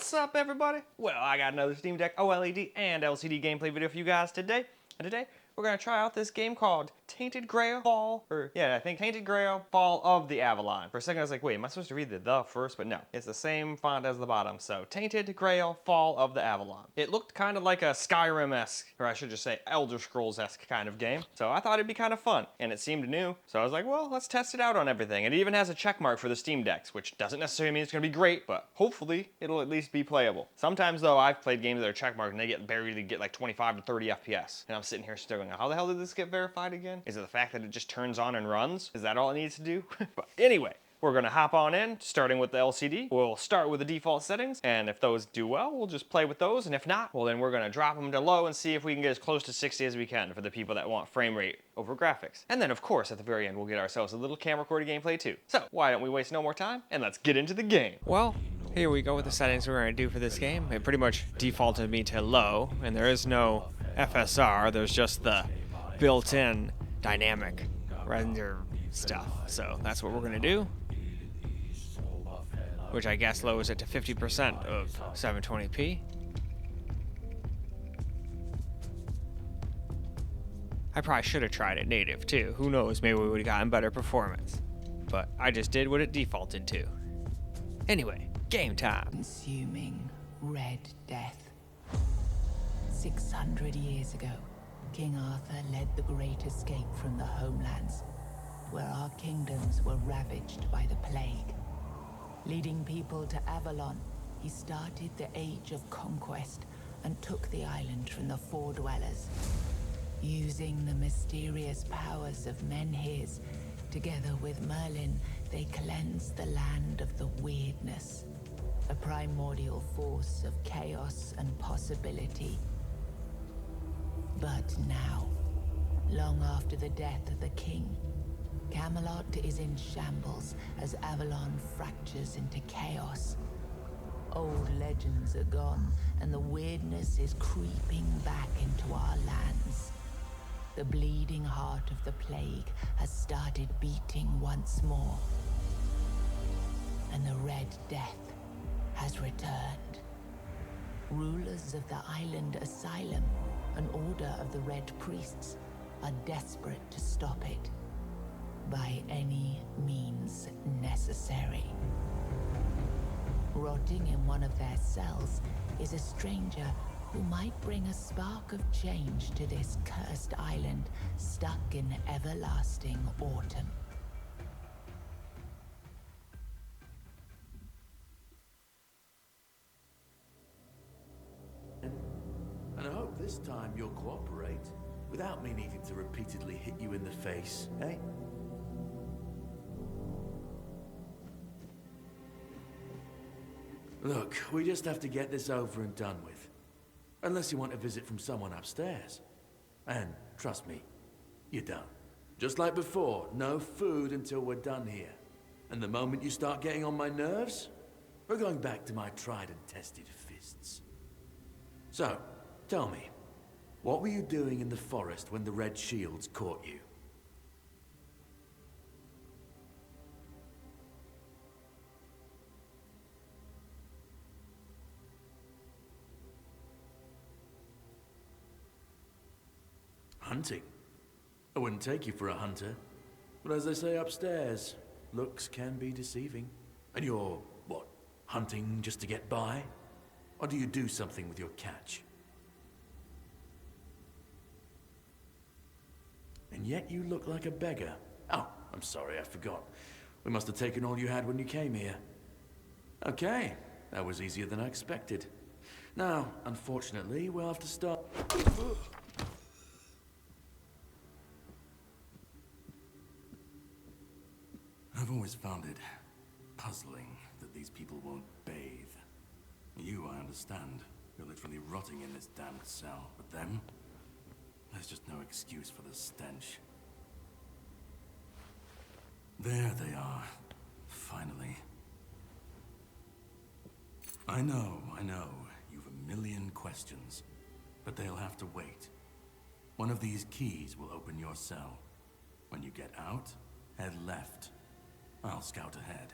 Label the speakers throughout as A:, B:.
A: What's up, everybody? Well, I got another Steam Deck OLED and LCD gameplay video for you guys today. And today, we're gonna try out this game called Tainted Grail Tainted Grail Fall of the Avalon. For a second I was like, wait, am I supposed to read the first? But no, it's the same font as the bottom. So, Tainted Grail Fall of the Avalon. It looked kind of like a Skyrim-esque, or I should just say Elder Scrolls-esque kind of game. So I thought it'd be kind of fun, and it seemed new. So I was like, well, let's test it out on everything. It even has a check mark for the Steam Decks, which doesn't necessarily mean it's gonna be great, but hopefully it'll at least be playable. Sometimes though, I've played games that are checkmarked and they barely get like 25 to 30 FPS. And I'm sitting here still going, how the hell did this get verified again? Is it the fact that it just turns on and runs? Is that all it needs to do? But anyway, we're gonna hop on in, starting with the LCD. We'll start with the default settings, and if those do well, we'll just play with those, and if not, well then we're gonna drop them to low and see if we can get as close to 60 as we can for the people that want frame rate over graphics. And then of course, at the very end, we'll get ourselves a little camera recorded gameplay too. So, why don't we waste no more time, and let's get into the game. Well, here we go with the settings we're gonna do for this game. It pretty much defaulted me to low, and there is no FSR, there's just the built-in dynamic render stuff. So that's what we're gonna do, which I guess lowers it to 50% of 720p. I probably should have tried it native too. Who knows, maybe we would have gotten better performance. But I just did what it defaulted to. Anyway, game time.
B: Consuming red death. 600 years ago, King Arthur led the Great Escape from the homelands, where our kingdoms were ravaged by the plague. Leading people to Avalon, he started the Age of Conquest and took the island from the Four Dwellers. Using the mysterious powers of Menhirs, together with Merlin, they cleansed the land of the weirdness, a primordial force of chaos and possibility. But now, long after the death of the king, Camelot is in shambles as Avalon fractures into chaos. Old legends are gone, and the weirdness is creeping back into our lands. The bleeding heart of the plague has started beating once more, and the Red Death has returned. Rulers of the island asylum, an order of the Red Priests, are desperate to stop it by any means necessary. Rotting in one of their cells is a stranger who might bring a spark of change to this cursed island stuck in everlasting autumn.
C: And I hope this time you'll cooperate without me needing to repeatedly hit you in the face, eh? Look, we just have to get this over and done with. Unless you want a visit from someone upstairs. And trust me, you don't. Just like before, no food until we're done here. And the moment you start getting on my nerves, we're going back to my tried and tested fists. So, tell me, what were you doing in the forest when the Red Shields caught you? Hunting? I wouldn't take you for a hunter. But as they say upstairs, looks can be deceiving. And you're, what, hunting just to get by? Or do you do something with your catch? And yet you look like a beggar. Oh, I'm sorry, I forgot. We must have taken all you had when you came here. Okay, that was easier than I expected. Now, unfortunately, we'll have to start... I've always found it puzzling that these people won't bathe. You, I understand. You're literally rotting in this damned cell. But them? There's just no excuse for the stench. There they are. Finally. I know. You've a million questions. But they'll have to wait. One of these keys will open your cell. When you get out, head left. I'll scout ahead.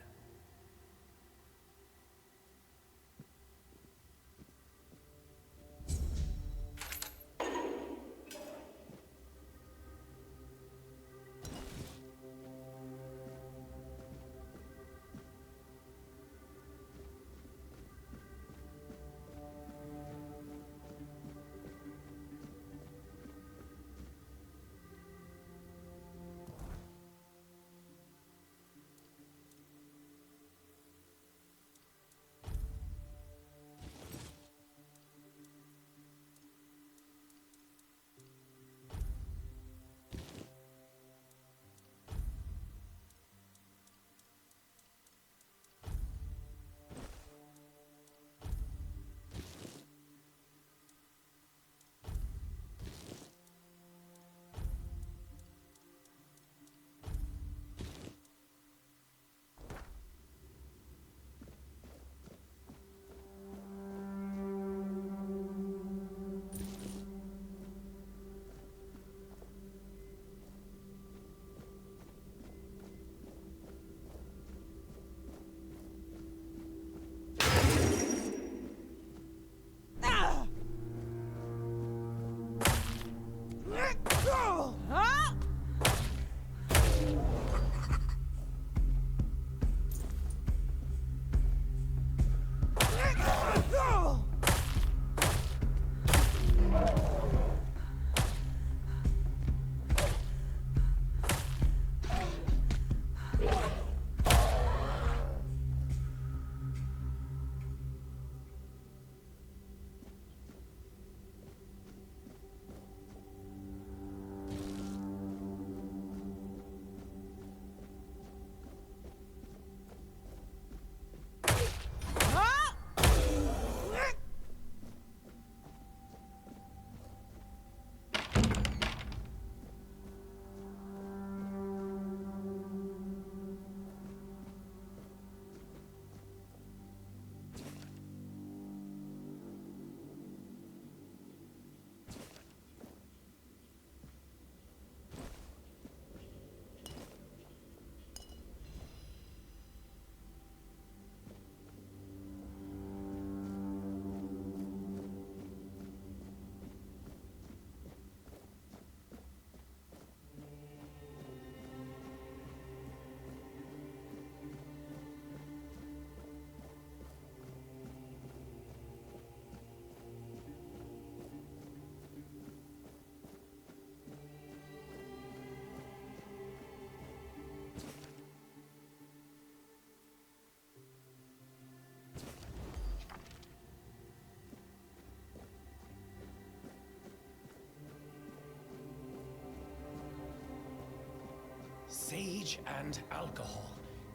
D: sausage and alcohol.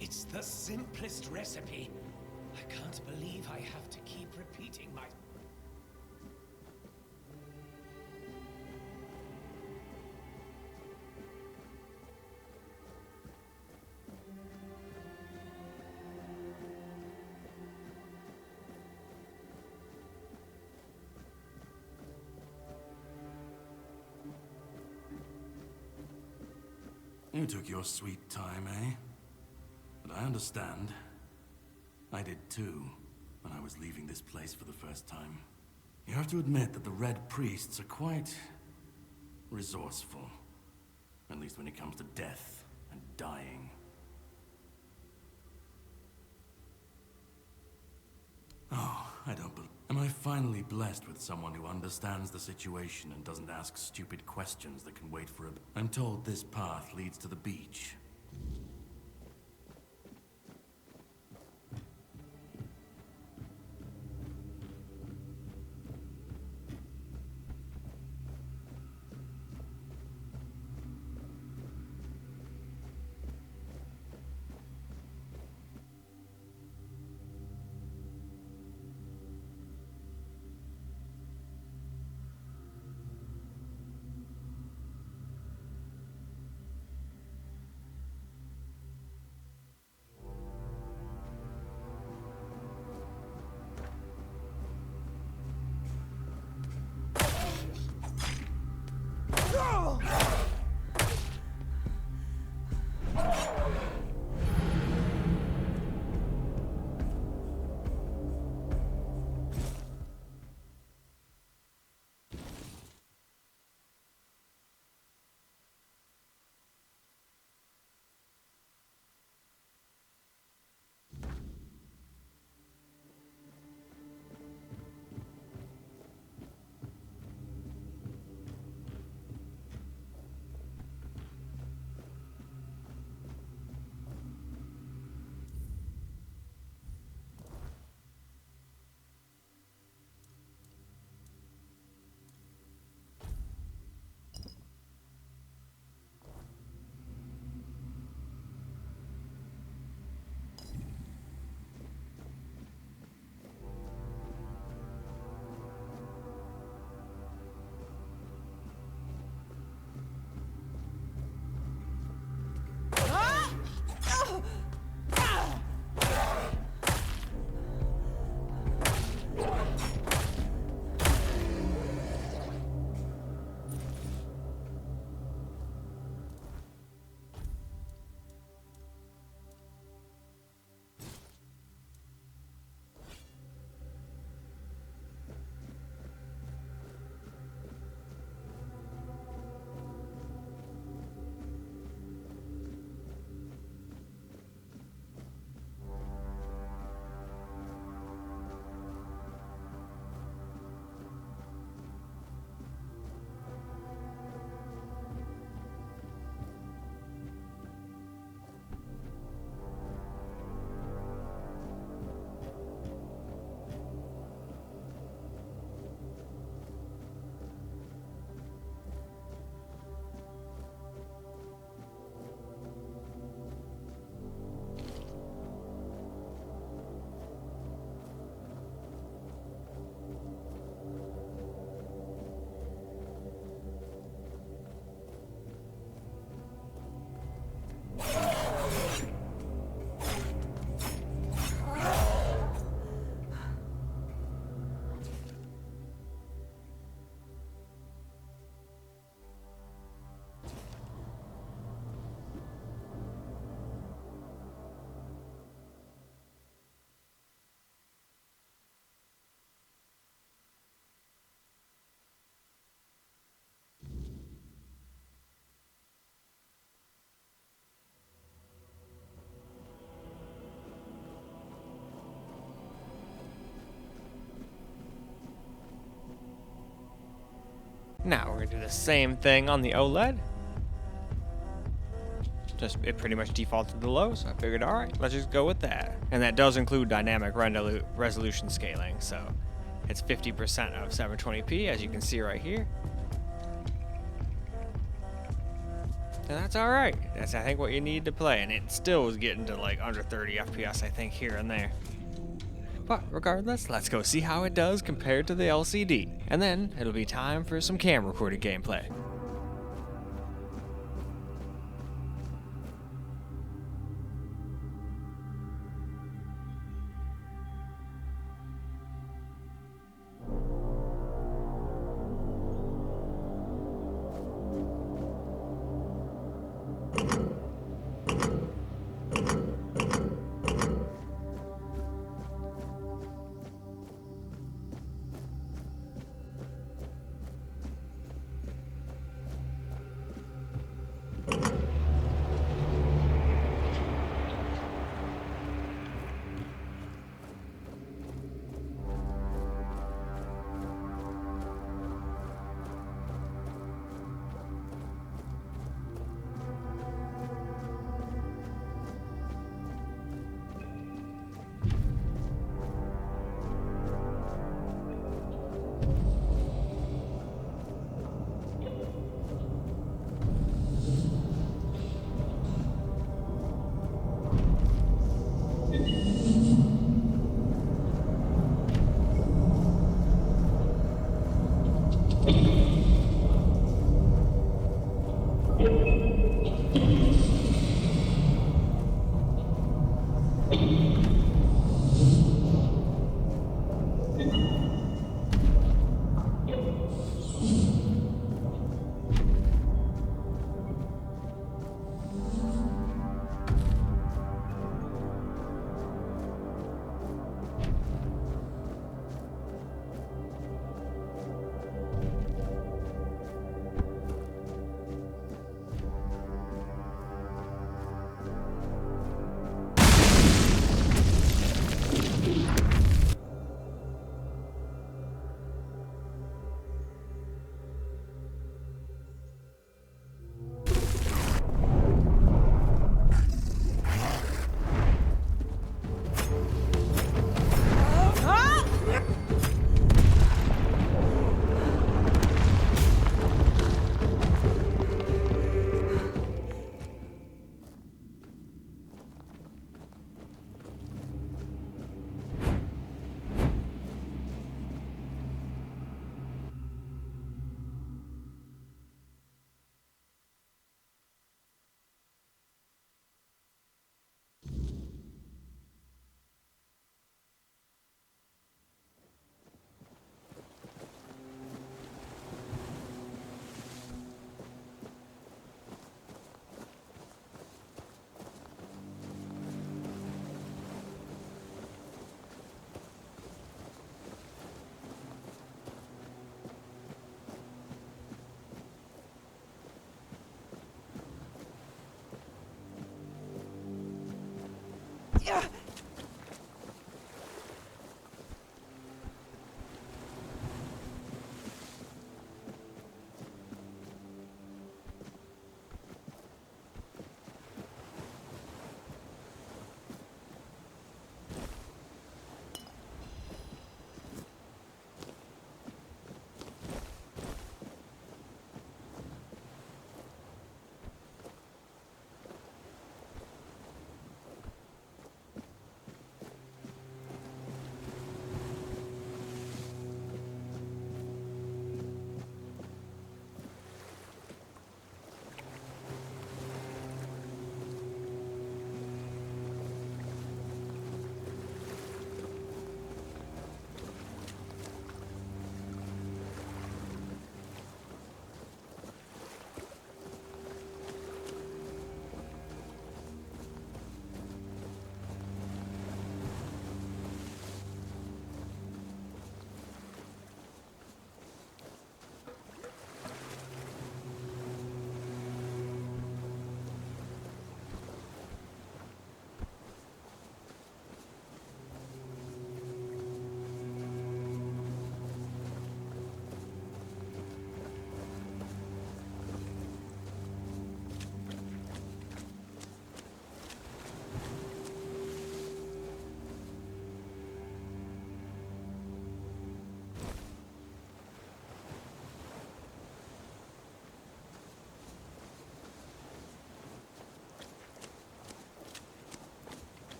D: It's the simplest recipe. I can't believe I have to keep repeating my...
C: You took your sweet time, eh? But I understand. I did too, when I was leaving this place for the first time. You have to admit that the Red Priests are quite... resourceful. At least when it comes to death and dying. Oh, I don't believe... Am I finally blessed with someone who understands the situation and doesn't ask stupid questions that can wait for a... I'm told this path leads to the beach.
A: Now we're gonna do the same thing on the OLED. Just it pretty much defaulted to low, so I figured, all right, let's just go with that. And that does include dynamic resolution scaling, so it's 50% of 720p, as you can see right here. And that's all right. That's, I think, what you need to play, and it still was getting to like under 30 FPS, I think, here and there. But regardless, let's go see how it does compared to the LCD, and then it'll be time for some camera recorded gameplay.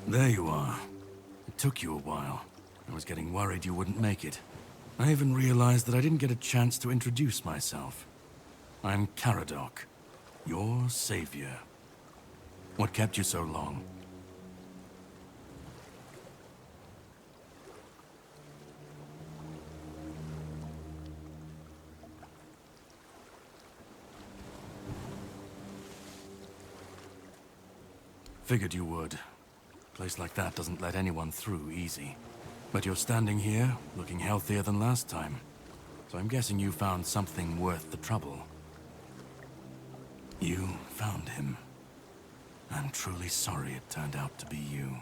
C: There you are. It took you a while. I was getting worried you wouldn't make it. I even realized that I didn't get a chance to introduce myself. I'm Caradoc, your savior. What kept you so long? Figured you would. A place like that doesn't let anyone through easy. But you're standing here, looking healthier than last time. So I'm guessing you found something worth the trouble. You found him. I'm truly sorry it turned out to be you.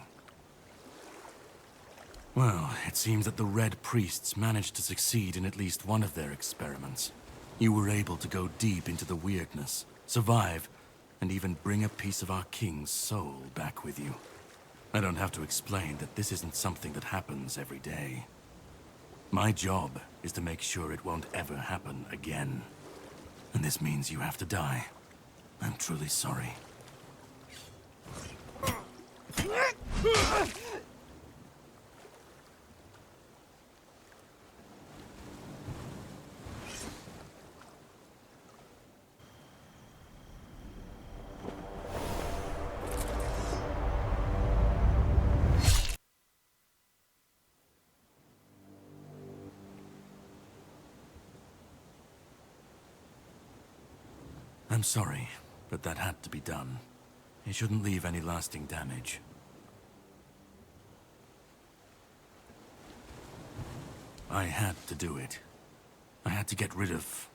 C: Well, it seems that the Red Priests managed to succeed in at least one of their experiments. You were able to go deep into the weirdness, survive, and even bring a piece of our king's soul back with you. I don't have to explain that this isn't something that happens every day. My job is to make sure it won't ever happen again. And this means you have to die. I'm truly sorry. I'm sorry, but that had to be done. It shouldn't leave any lasting damage. I had to do it. I had to get rid of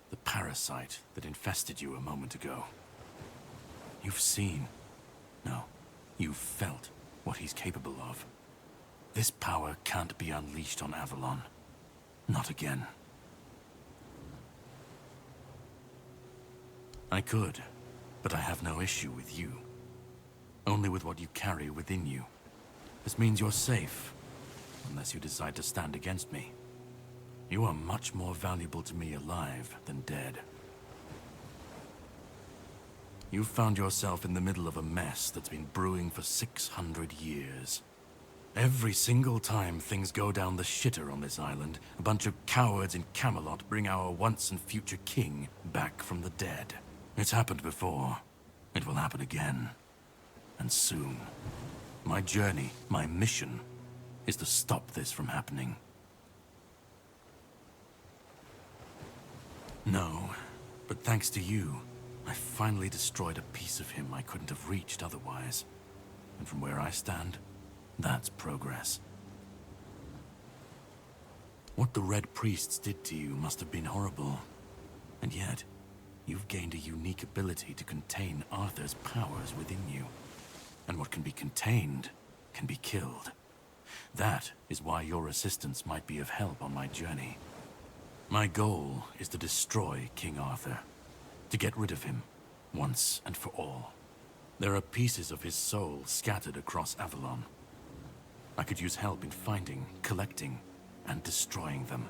C: the parasite that infested you a moment ago. You've seen, no, you've felt what he's capable of. This power can't be unleashed on Avalon. Not again. I could, but I have no issue with you. Only with what you carry within you. This means you're safe, unless you decide to stand against me. You are much more valuable to me alive than dead. You've found yourself in the middle of a mess that's been brewing for 600 years. Every single time things go down the shitter on this island, a bunch of cowards in Camelot bring our once and future king back from the dead. It's happened before. It will happen again. And soon. My journey, my mission, is to stop this from happening. No, but thanks to you, I finally destroyed a piece of him I couldn't have reached otherwise. And from where I stand, that's progress. What the Red Priests did to you must have been horrible. And yet, you've gained a unique ability to contain Arthur's powers within you. And what can be contained can be killed. That is why your assistance might be of help on my journey. My goal is to destroy King Arthur. To get rid of him, once and for all. There are pieces of his soul scattered across Avalon. I could use help in finding, collecting, and destroying them.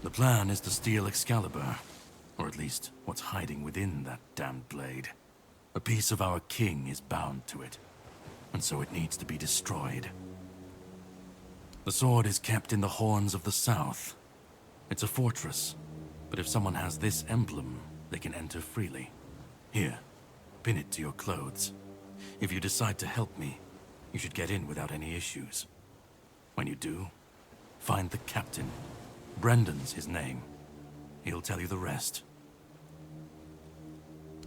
C: The plan is to steal Excalibur, or at least what's hiding within that damned blade. A piece of our king is bound to it, and so it needs to be destroyed. The sword is kept in the Horns of the South. It's a fortress, but if someone has this emblem, they can enter freely. Here, pin it to your clothes. If you decide to help me, you should get in without any issues. When you do, find the captain. Brendan's his name. He'll tell you the rest.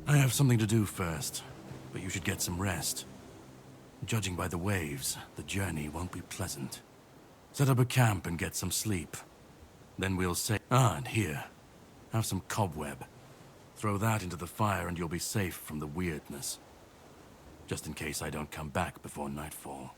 C: I have something to do first, but you should get some rest. Judging by the waves, the journey won't be pleasant. Set up a camp and get some sleep. Then we'll say, and here, have some cobweb. Throw that into the fire and you'll be safe from the weirdness. Just in case I don't come back before nightfall.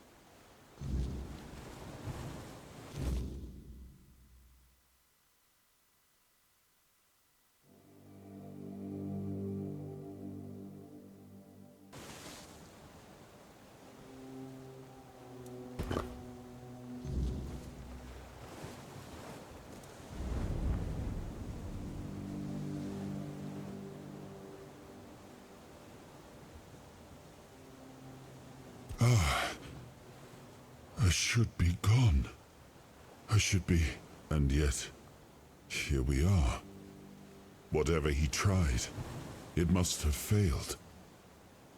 E: I should be gone. I should be... And yet, here we are. Whatever he tried, it must have failed.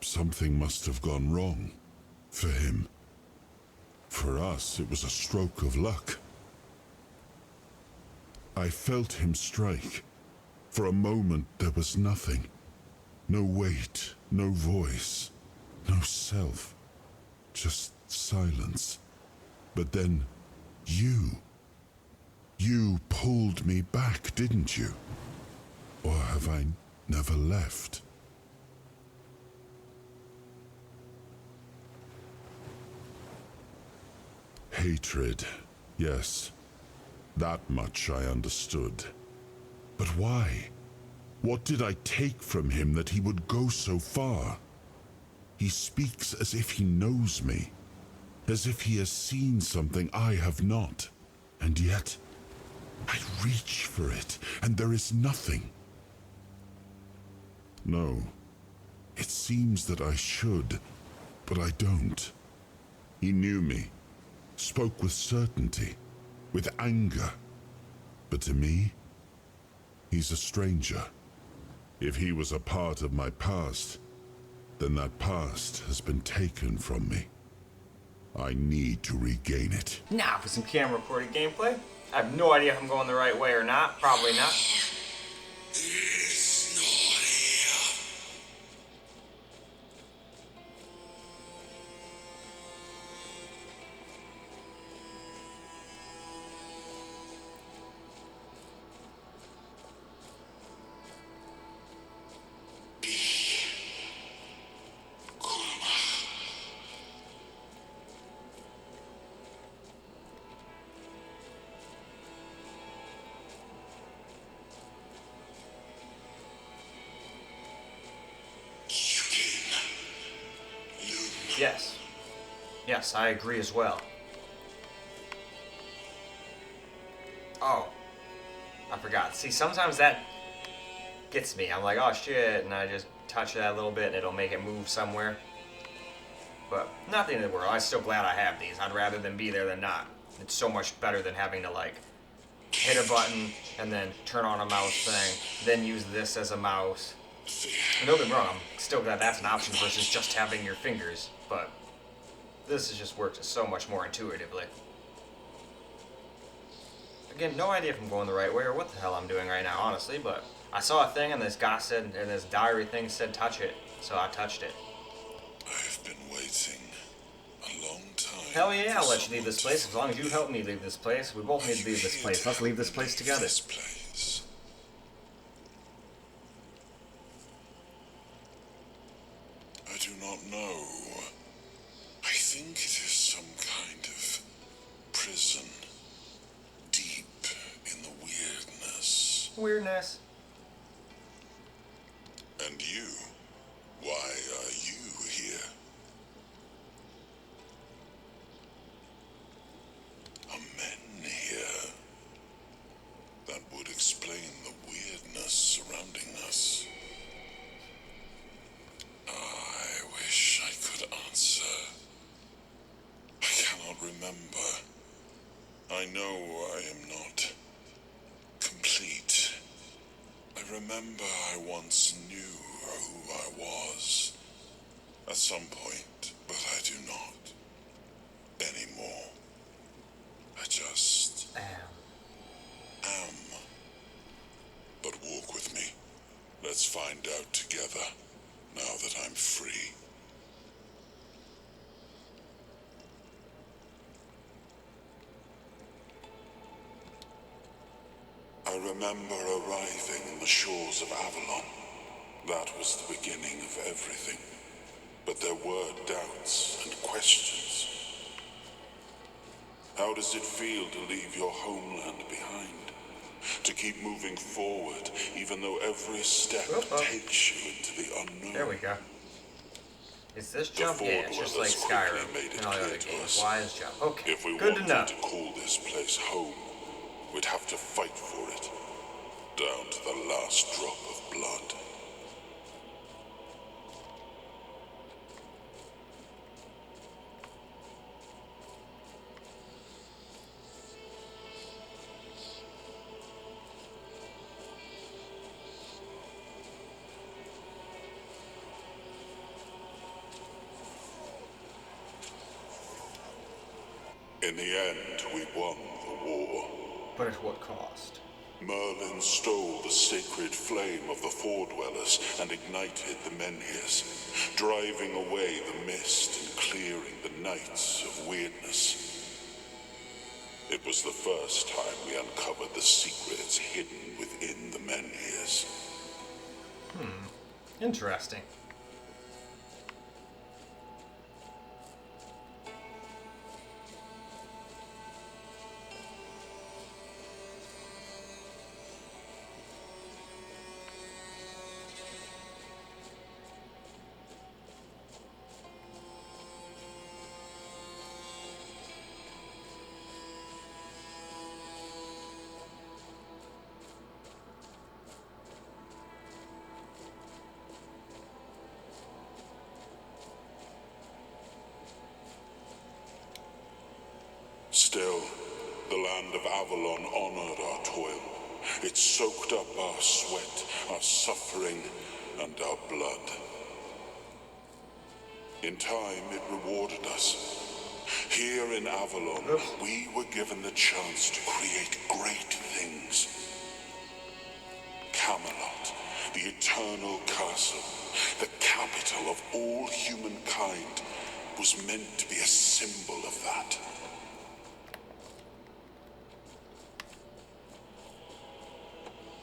E: Something must have gone wrong. For him. For us, it was a stroke of luck. I felt him strike. For a moment, there was nothing. No weight, no voice, no self. Just silence. But then, you pulled me back, didn't you? Or have I never left? Hatred, yes. That much I understood. But why? What did I take from him that he would go so far? He speaks as if he knows me, as if he has seen something I have not. And yet, I reach for it, and there is nothing. No, it seems that I should, but I don't. He knew me, spoke with certainty, with anger. But to me, he's a stranger. If he was a part of my past, then that past has been taken from me. I need to regain it.
A: Now for some camera recorded gameplay. I have no idea if I'm going the right way or not. Probably not. Yes. Yes, I agree as well. Oh. I forgot. See, sometimes that gets me. I'm like, oh shit, and I just touch that a little bit and it'll make it move somewhere. But not the end of the world. I'm still glad I have these. I'd rather them be there than not. It's so much better than having to like hit a button and then turn on a mouse thing, then use this as a mouse. And don't get me wrong, I'm still glad that's an option versus just having your fingers, but this has just worked so much more intuitively. Again, no idea if I'm going the right way or what the hell I'm doing right now, honestly, but I saw a thing and this guy said, and this diary thing said touch it, so I touched it.
E: I've been waiting a long time.
A: Hell yeah, I'll let you leave this place as long as you help me leave this place. We both need to leave this place. Let's leave this place together.
E: This place. I do not know. I think it is some kind of prison. Deep in the weirdness.
A: Weirdness.
E: And you? Why are you here? Are men here? That would explain the weirdness surrounding us. I wish I could answer. I cannot remember. I know I am not complete. I remember I once knew who I was at some point, but I do not anymore. I just am. But walk with me. Let's find out together, now that I'm free. I remember arriving on the shores of Avalon. That was the beginning of everything. But there were doubts and questions. How does it feel to leave your homeland behind? To keep moving forward, even though every step takes you into the unknown?
A: There we go. Is this jump? Yeah, it's just like Skyrim and all the other games. Why is jump? Okay,
E: if we
A: good to know.
E: wanted to call this place home, we'd have to fight for it, down to the last drop of blood. In the end, we won the war.
A: But at what cost?
E: Merlin stole the sacred flame of the Foredwellers and ignited the Menhirs, driving away the mist and clearing the nights of weirdness. It was the first time we uncovered the secrets hidden within the Menhirs.
A: Interesting.
E: Still, the land of Avalon honored our toil. It soaked up our sweat, our suffering, and our blood. In time, it rewarded us. Here in Avalon, we were given the chance to create great things. Camelot, the eternal castle, the capital of all humankind, was meant to be a symbol of that.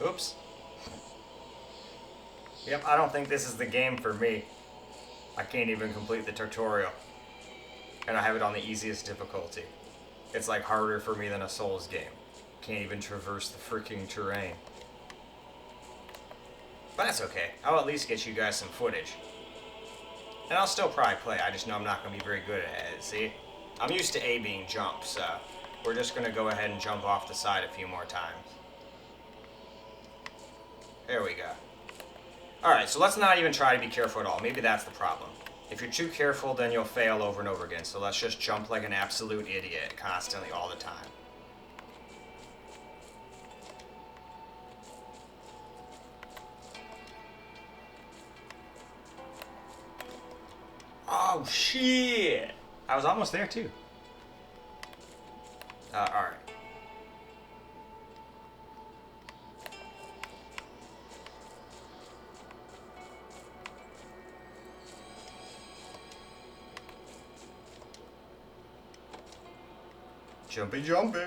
A: Oops. Yep, I don't think this is the game for me. I can't even complete the tutorial. And I have it on the easiest difficulty. It's like harder for me than a Souls game. Can't even traverse the freaking terrain. But that's okay. I'll at least get you guys some footage. And I'll still probably play, I just know I'm not going to be very good at it, see? I'm used to A being jump, so we're just going to go ahead and jump off the side a few more times. There we go. Alright, so let's not even try to be careful at all. Maybe that's the problem. If you're too careful, then you'll fail over and over again. So let's just jump like an absolute idiot constantly all the time. Oh, shit! I was almost there, too. Alright. Jumpy, jumpy.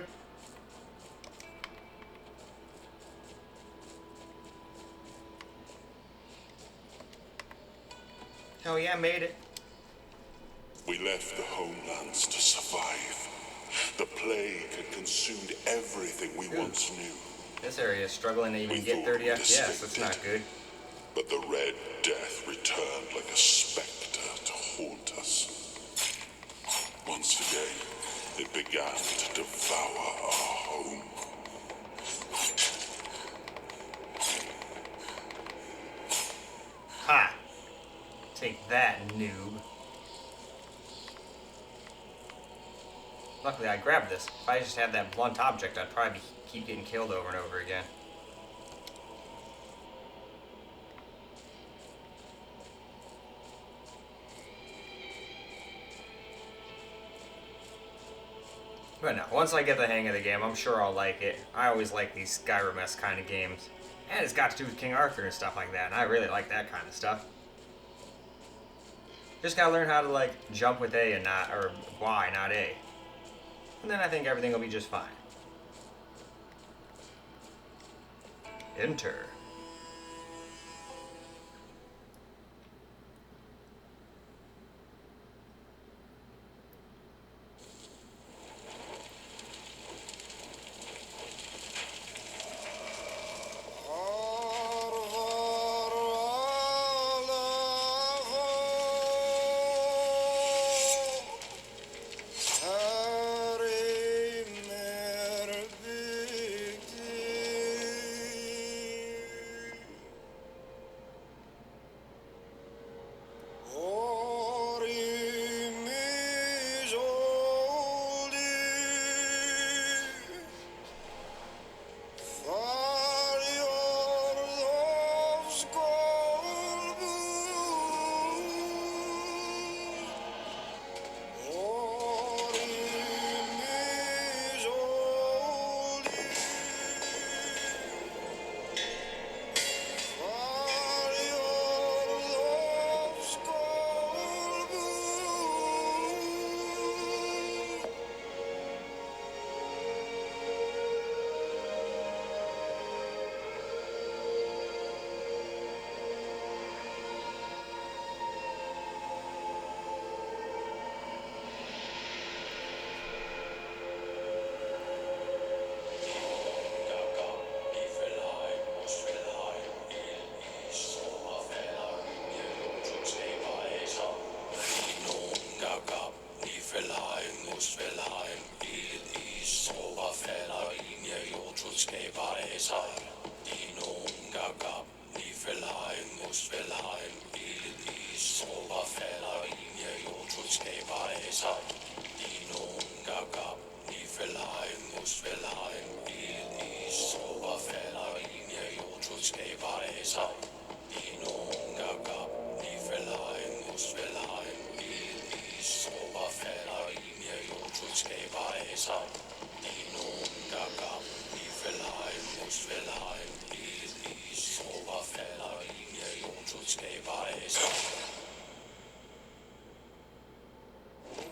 A: Oh yeah, made it.
E: We left the homelands to survive. The plague had consumed everything we once knew.
A: This area is struggling to even
E: We
A: get
E: thought
A: 30
E: we'd
A: FPS. That's
E: escaped
A: not
E: it.
A: good.
E: But the Red Death returned like a specter to haunt us. Once again, it began to devour our home.
A: Ha! Take that, noob. Luckily, I grabbed this. If I just had that blunt object, I'd probably keep getting killed over and over again. But no, once I get the hang of the game, I'm sure I'll like it. I always like these Skyrim-esque kind of games. And it's got to do with King Arthur and stuff like that, and I really like that kind of stuff. Just gotta learn how to, like, jump with A and not, or Y, not A. And then I think everything will be just fine. Enter.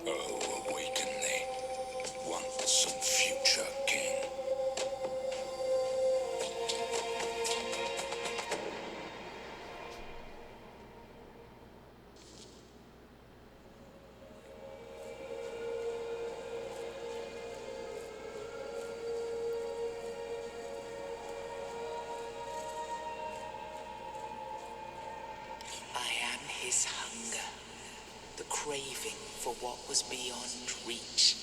D: Oh, awaken thee, once and future king.
F: I am his hunger, the craving for what was beyond reach.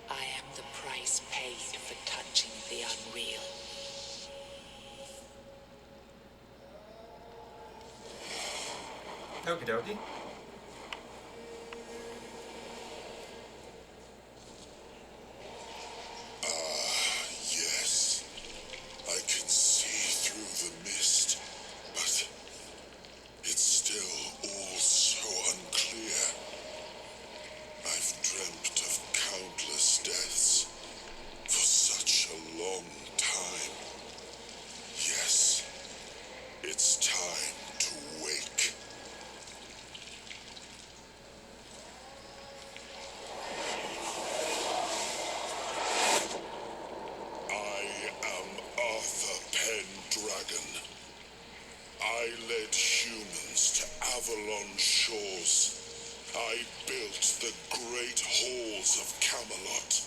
F: I am the price paid for touching the unreal.
A: Okie dokie.
E: Yes, I can see through the mist, but it's still all so unclear. I've dreamt of countless deaths for such a long time. Yes, it's time to wake. I am Arthur Pendragon. I led humans to Avalon shores. I built the great halls of Camelot.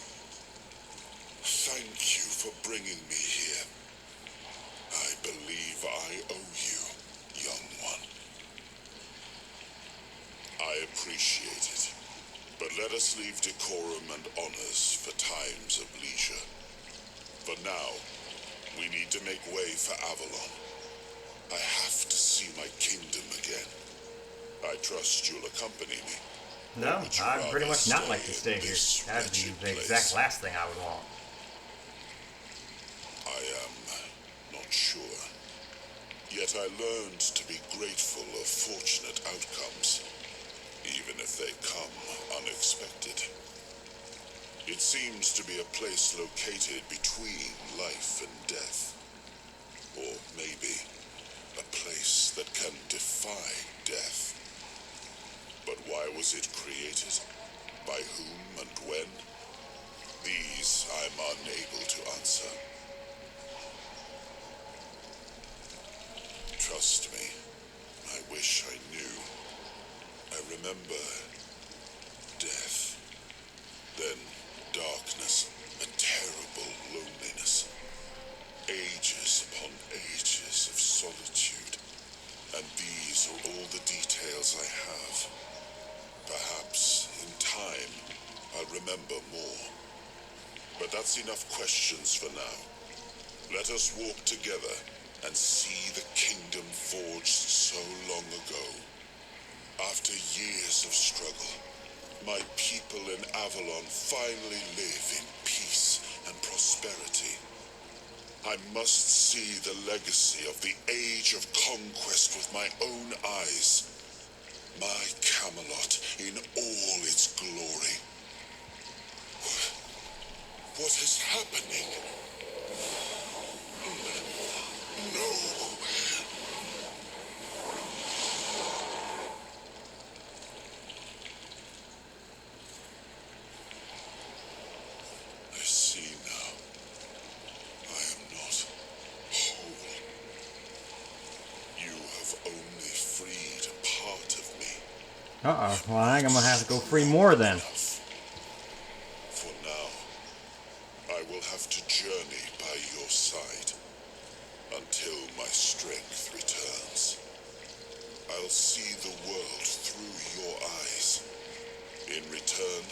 E: Thank you for bringing me here. I believe I owe you, young one. I appreciate it, but let us leave decorum and honors for times of leisure. For now, we need to make way for Avalon. I have to see my kingdom again. I trust you'll accompany me.
A: No,
E: Or would you
A: I'd pretty
E: rather
A: much not like to stay
E: in
A: here.
E: this
A: That'd be
E: wretched
A: the
E: place?
A: exact last thing I would want.
E: I am not sure. Yet I learned to be grateful of fortunate outcomes, even if they come unexpected. It seems to be a place located between life and death. Or maybe a place that can defy death. But why was it created? By whom and when? These I'm unable to answer. Trust me, I wish I knew. I remember death, then darkness, a terrible loneliness, ages upon ages of solitude, and these are all the details I have. Perhaps, in time, I'll remember more. But that's enough questions for now. Let us walk together and see the kingdom forged so long ago. After years of struggle, my people in Avalon finally live in peace and prosperity. I must see the legacy of the Age of Conquest with my own eyes. My Camelot in all its glory. What is happening? No. I see now. I am not whole. You have only freed a part of me.
A: Uh-oh. Well, I think I'm gonna have to go free more then.
E: For now, I will have to journey by your side until my strength returns. I'll see the world through your eyes. In return,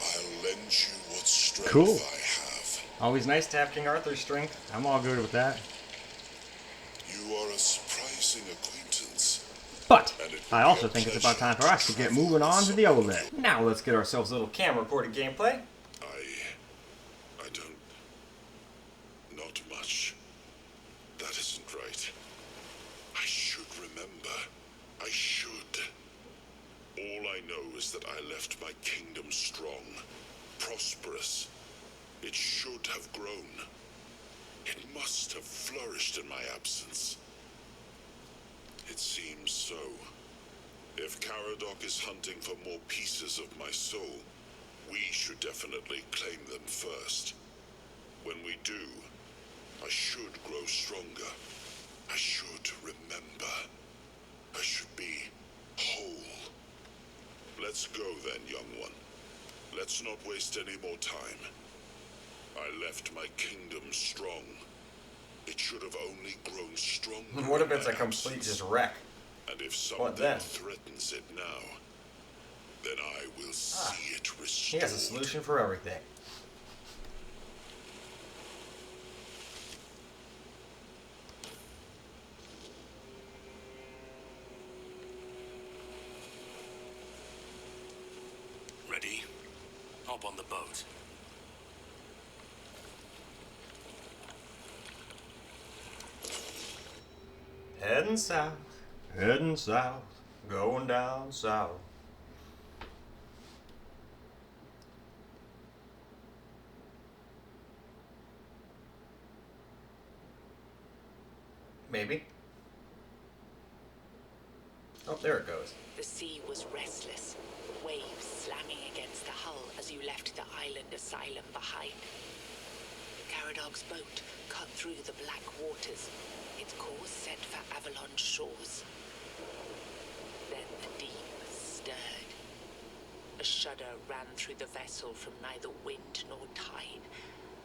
E: I'll lend you what strength
A: Cool.
E: I have.
A: Always nice to have King Arthur's strength. I'm all good with that.
E: You are a surprising acquaintance.
A: But
E: And it
A: I
E: will
A: also
E: be a
A: think it's about time
E: pleasure
A: for us to get
E: travel
A: moving on to
E: with
A: the
E: someone
A: OLED. Now let's get ourselves a little camera recorded gameplay.
E: I don't... Not much. That isn't right. I should remember. I should. know is that I left my kingdom strong, prosperous. It should have grown. It must have flourished in my absence. It seems so. If Caradoc is hunting for more pieces of my soul, we should definitely claim them first. When we do, I should grow stronger. I should remember. I should be whole. Let's go then, young one. Let's not waste any more time. I left my kingdom strong. It should have only grown stronger.
G: What if it's
E: in
G: a
E: my
G: complete
E: absence.
G: just wreck?
E: And if
G: What
E: something
G: then?
E: threatens it now, then I will see it
G: He
E: restored.
G: has a solution for everything.
C: Ready? Hop on the boat.
G: Heading south, going down south. Maybe. Oh, there it goes.
B: The sea was restless, waves slamming against the hull as you left the island asylum behind. Caradog's boat cut through the black waters, its course set for Avalon's shores. Then the deep stirred. A shudder ran through the vessel from neither wind nor tide,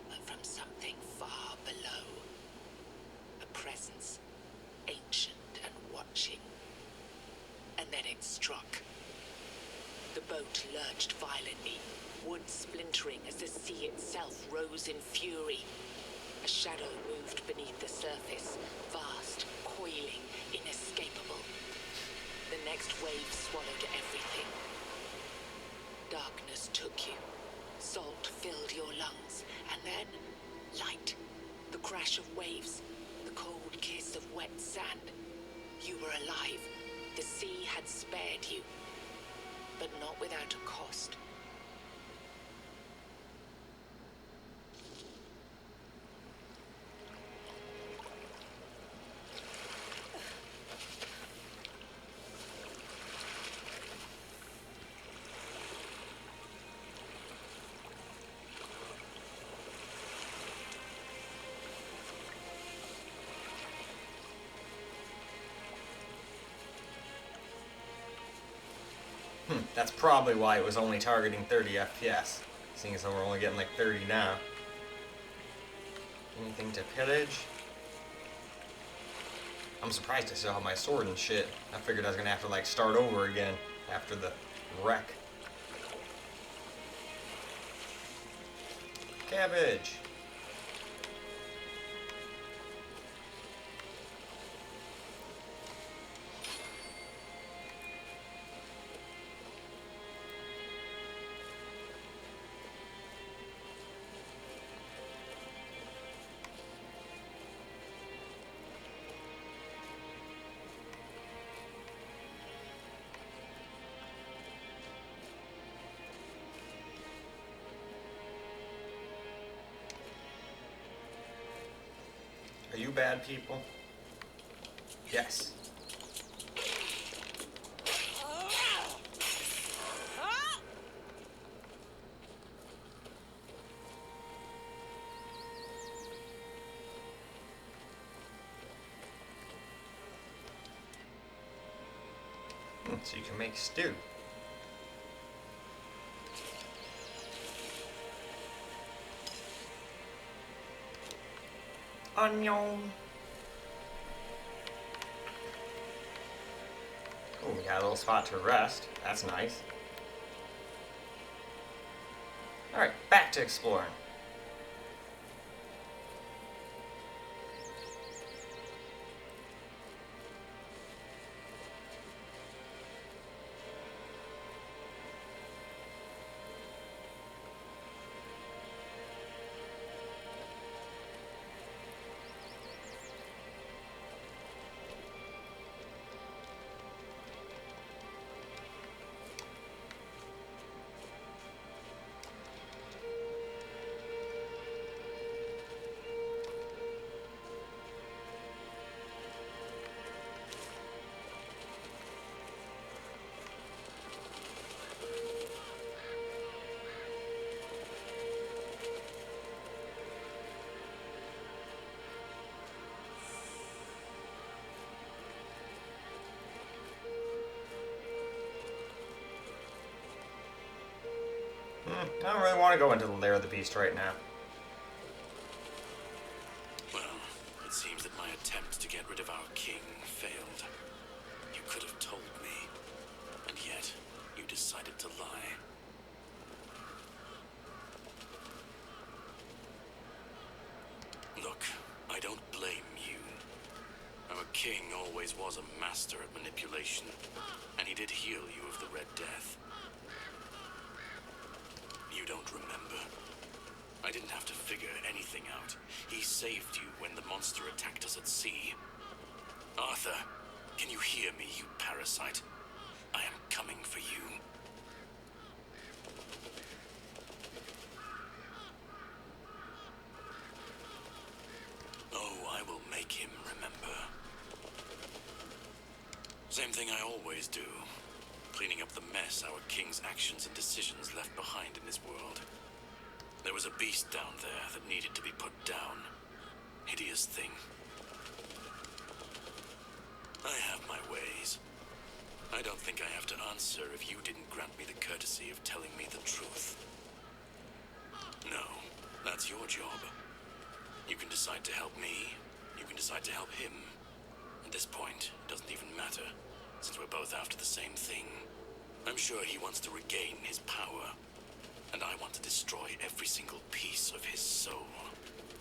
B: but from something far below. A presence, ancient and watching. And then it struck. The boat lurched violently, wood splintering as the sea itself rose in fury. A shadow moved beneath the surface, vast, coiling, inescapable. The next wave swallowed everything. Darkness took you. Salt filled your lungs, and then light. The crash of waves, the cold kiss of wet sand. You were alive. The sea had spared you, but not without a cost.
G: That's probably why it was only targeting 30 FPS, seeing as though we're only getting like 30 now. Anything to pillage? I'm surprised I still have my sword and shit. I figured I was gonna have to like start over again after the wreck. Cabbage! Are you bad people? Yes. So you can make stew. Onion. Oh, we got a little spot to rest. That's nice. Alright, back to exploring. I don't really want to go into the lair of the beast right now.
C: Well, it seems that my attempt to get rid of our king failed. You could have told me, and yet you decided to lie. Look, I don't blame you. Our king always was a master at manipulation, and he did heal you of the Red Death. You don't remember. I didn't have to figure anything out. He saved you when the monster attacked us at sea. Arthur, can you hear me, you parasite? I am coming for you. Oh, I will make him remember. Same thing I always do. Cleaning up the mess our king's actions and decisions left behind in this world. There was a beast down there that needed to be put down. Hideous thing. I have my ways. I don't think I have to answer if you didn't grant me the courtesy of telling me the truth. No, that's your job. You can decide to help me. You can decide to help him. At this point, it doesn't even matter, since we're both after the same thing. I'm sure he wants to regain his power, and I want to destroy every single piece of his soul.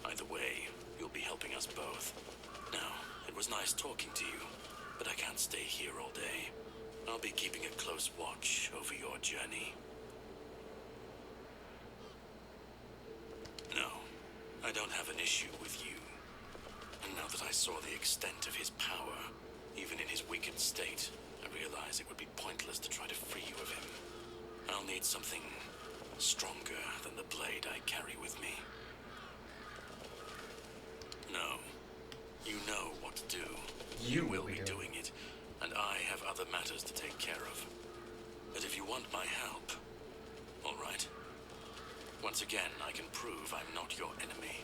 C: Either way, you'll be helping us both. Now, it was nice talking to you, but I can't stay here all day. I'll be keeping a close watch over your journey. No, I don't have an issue with you. And now that I saw the extent of his power, even in his weakened state, I realize it would be pointless to try to free you of him. I'll need something stronger than the blade I carry with me. No, you know what to do. You will be doing it, and I have other matters to take care of. But if you want my help, all right. Once again, I can prove I'm not your enemy.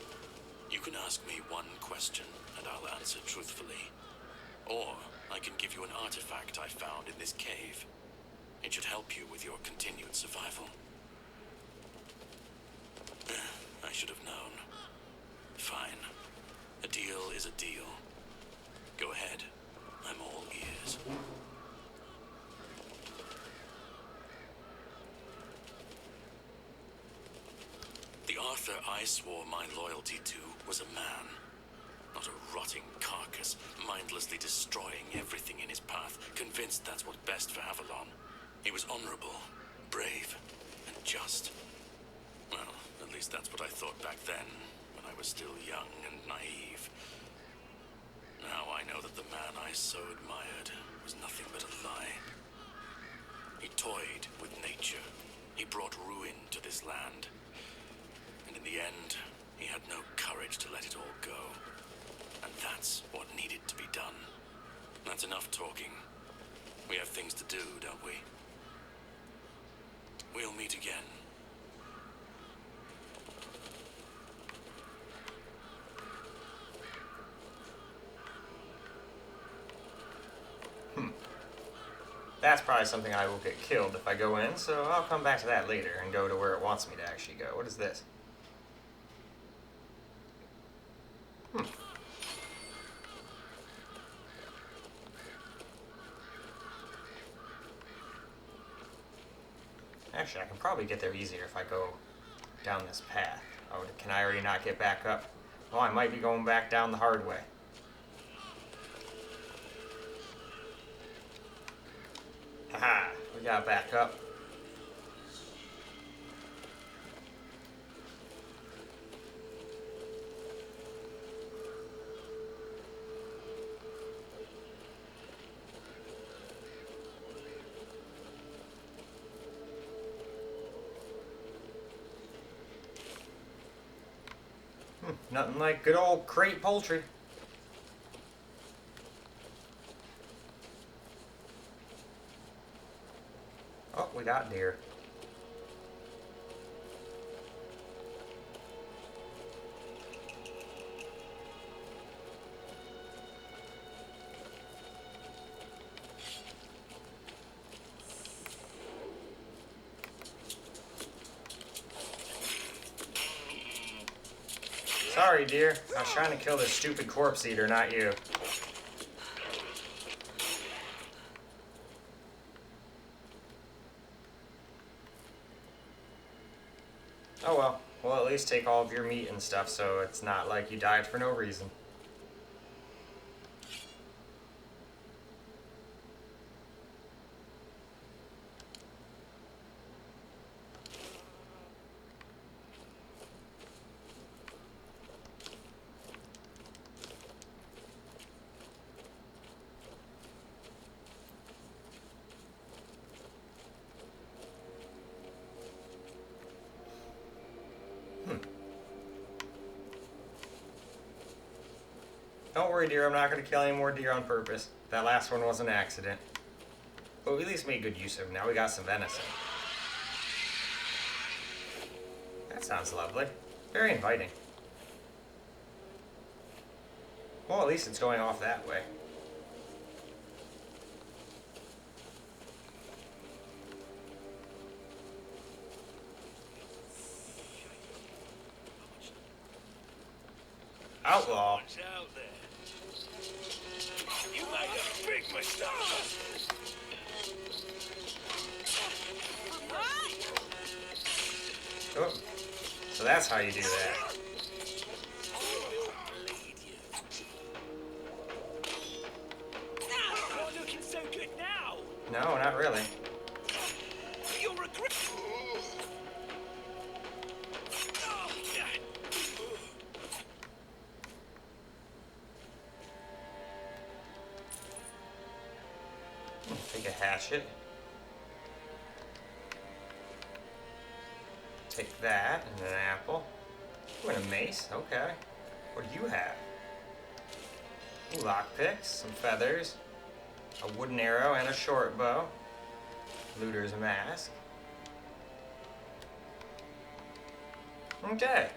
C: You can ask me one question, and I'll answer truthfully. Or I can give you an artifact I found in this cave. It should help you with your continued survival. I should have known. Fine. A deal is a deal. Go ahead. I'm all ears. The Arthur I swore my loyalty to was a man. Not a rotting carcass, mindlessly destroying everything in his path, convinced that's what's best for Avalon. He was honorable, brave, and just. Well, at least that's what I thought back then, when I was still young and naive. Now I know that the man I so admired was nothing but a lie. He toyed with nature. He brought ruin to this land. And in the end, he had no courage to let it all go. And that's what needed to be done. That's enough talking. We have things to do, don't we? We'll meet again.
G: That's probably something I will get killed if I go in, so I'll come back to that later and go to where it wants me to actually go. What is this? Actually, I can probably get there easier if I go down this path. Oh, can I already not get back up? Oh, I might be going back down the hard way. Haha, we got back up. Nothing like good old crate poultry. Oh, we got deer. Sorry, dear. I was trying to kill this stupid corpse eater, not you. Oh well. We'll at least take all of your meat and stuff, so it's not like you died for no reason. Don't worry, dear, I'm not going to kill any more deer on purpose. That last one was an accident. But we at least made good use of it. Now we got some venison. That sounds lovely. Very inviting. Well, at least it's going off that way. Outlaw.
D: You made a big mistake.
G: Oh. So that's how you do that.
D: You're looking so good now.
G: No, not really.
D: You'll regret.
G: Take a hatchet. Take that and an apple. Ooh, and a mace. Okay. What do you have? Ooh, lockpicks, some feathers, a wooden arrow, and a short bow. Looter's mask. Okay.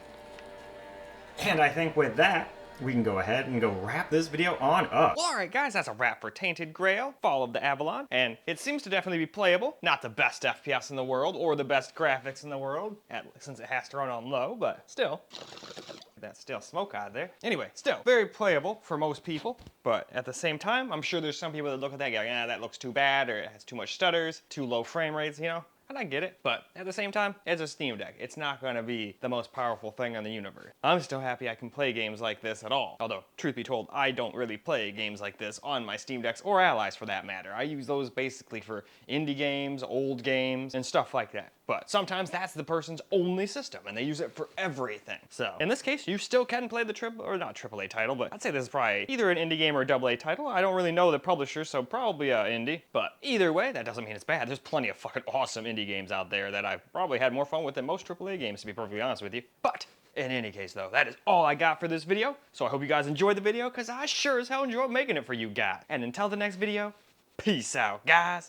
G: And I think with that, we can go ahead and go wrap this video on up.
A: Well, alright guys, that's a wrap for Tainted Grail, Fall of the Avalon, and it seems to definitely be playable. Not the best FPS in the world, or the best graphics in the world, since it has to run on low, but still. That's still smoke out of there. Anyway, still, very playable for most people, but at the same time, I'm sure there's some people that look at that and go, yeah, that looks too bad, or it has too much stutters, too low frame rates, you know? And I get it, but at the same time, it's a Steam Deck. It's not gonna be the most powerful thing in the universe. I'm still happy I can play games like this at all. Although, truth be told, I don't really play games like this on my Steam Decks, or Allies for that matter. I use those basically for indie games, old games, and stuff like that. But sometimes that's the person's only system, and they use it for everything. So, in this case, you still can play the AAA title, but I'd say this is probably either an indie game or a AA title. I don't really know the publisher, so probably indie. But either way, that doesn't mean it's bad. There's plenty of fucking awesome indie games out there that I've probably had more fun with than most AAA games, to be perfectly honest with you. But in any case, though, that is all I got for this video. So I hope you guys enjoyed the video, because I sure as hell enjoyed making it for you guys. And until the next video, peace out, guys.